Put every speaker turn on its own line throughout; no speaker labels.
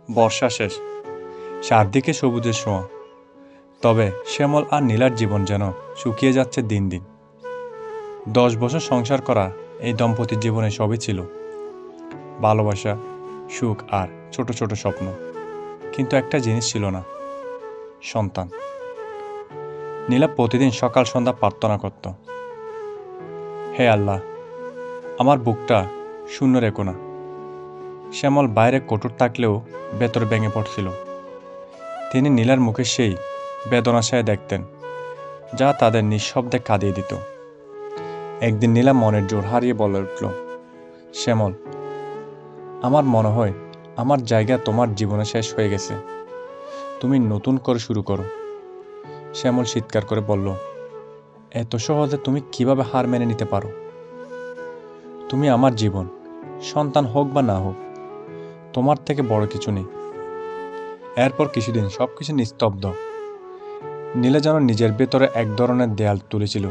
বর্ষা শেষ, চারদিকে সবুজের ছোঁয়া। তবে শ্যামল আর নীলার জীবন যেন শুকিয়ে যাচ্ছে দিন দিন। 10 বছর সংসার করা এই দম্পতির জীবনে সবই ছিল, ভালোবাসা, সুখ আর ছোট ছোট স্বপ্ন। কিন্তু একটা জিনিস ছিল না, সন্তান। নীলা প্রতিদিন সকাল সন্ধ্যা প্রার্থনা করত, হে আল্লাহ, আমার বুকটা শূন্য রেখো না। শ্যামল বাইরে কঠোর থাকলেও ভেতরে ভেঙে পড়ছিল। তিনি নীলার মুখে সেই বেদনাশায় দেখতেন, যা তাদের নিঃশব্দে কাঁদিয়ে দিত। একদিন নীলা মনের জোর হারিয়ে বলে উঠল, শ্যামল, আমার মনে হয় আমার জায়গা তোমার জীবনে শেষ হয়ে গেছে। তুমি নতুন করে শুরু করো। শ্যামল চিৎকার করে বলল, এত সহজে তুমি কিভাবে হার মেনে নিতে পারো? তুমি আমার জীবন, সন্তান হোক বা না হোক, তোমার থেকে বড় কিছু নেই। এরপর কিছুদিন সবকিছু নিস্তব্ধ। নীলা যেন নিজের ভেতরে এক ধরনের দেয়াল তুলেছিল,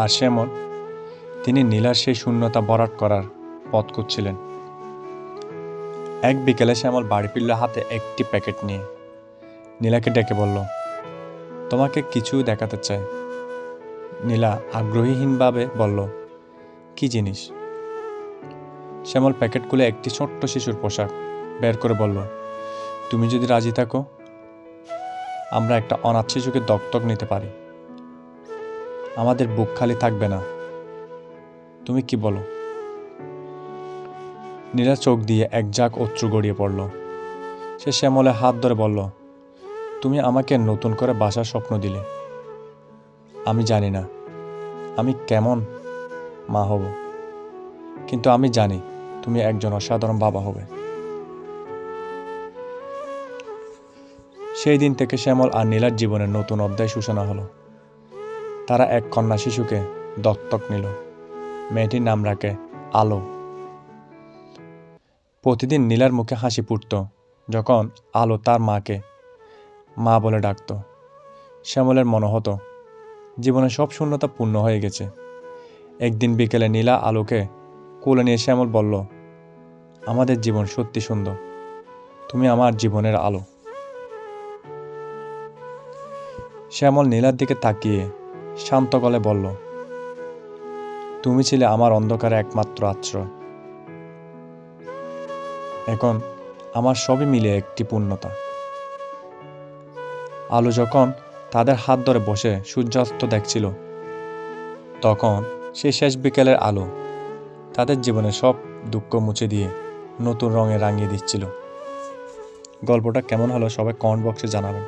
আর শ্যামল, তিনি নীলার সেই শূন্যতা ভরাট করার পথ খুঁজছিলেন। এক বিকেলে শ্যামল বাড়ি ফিরল হাতে একটি প্যাকেট নিয়ে। নীলাকে ডেকে বলল, তোমাকে কিছু দেখাতে চাই। নীলা আগ্রহীহীনভাবে বলল, কি জিনিস? শ্যামল প্যাকেট খুলে একটি ছোট্ট শিশুর পোশাক বের করে বলল, তুমি যদি রাজি থাকো, আমরা একটা অনাথ শিশুকে দত্তক নিতে পারি। আমাদের বুক খালি থাকবে না। তুমি কি বলো? নীলা চোখ দিয়ে এক ঝাঁক অশ্রু গড়িয়ে পড়ল। সে শ্যামলের হাত ধরে বলল, তুমি আমাকে নতুন করে বাসার স্বপ্ন দিলে। আমি জানি না আমি কেমন মা হব, কিন্তু আমি জানি তুমি একজন অসাধারণ বাবা হবে। সেই দিন থেকে শ্যামল আর নীলার জীবনের নতুন অধ্যায় সূচনা হলো। তারা এক কন্যা শিশুকে দত্তক নিল। মেয়েটির নাম রাখে আলো। প্রতিদিন নীলার মুখে হাসি ফুটত যখন আলো তার মাকে মা বলে ডাকত। শ্যামলের মনে হতো জীবনের সব শূন্যতা পূর্ণ হয়ে গেছে। একদিন বিকেলে নীলা আলোকে কোলে নিয়ে শ্যামল বলল, আমাদের জীবন সত্যি সুন্দর, তুমি আমার জীবনের আলো। শ্যামল নীলার দিকে তাকিয়ে শান্ত গলায় বলল, তুমি ছিলে আমার অন্ধকারে একমাত্র আশ্রয়। এখন আমার সবই মিলে একটি পূর্ণতা। আলো যখন তাদের হাত ধরে বসে সূর্যাস্ত দেখছিল, তখন সেই শেষ বিকেলের আলো তাদের জীবনে সব দুঃখ মুছে দিয়ে নতুন রঙে রাঙিয়ে দিচ্ছিল। গল্পটা কেমন হলো সবাই কমেন্ট বক্সে জানাবেন।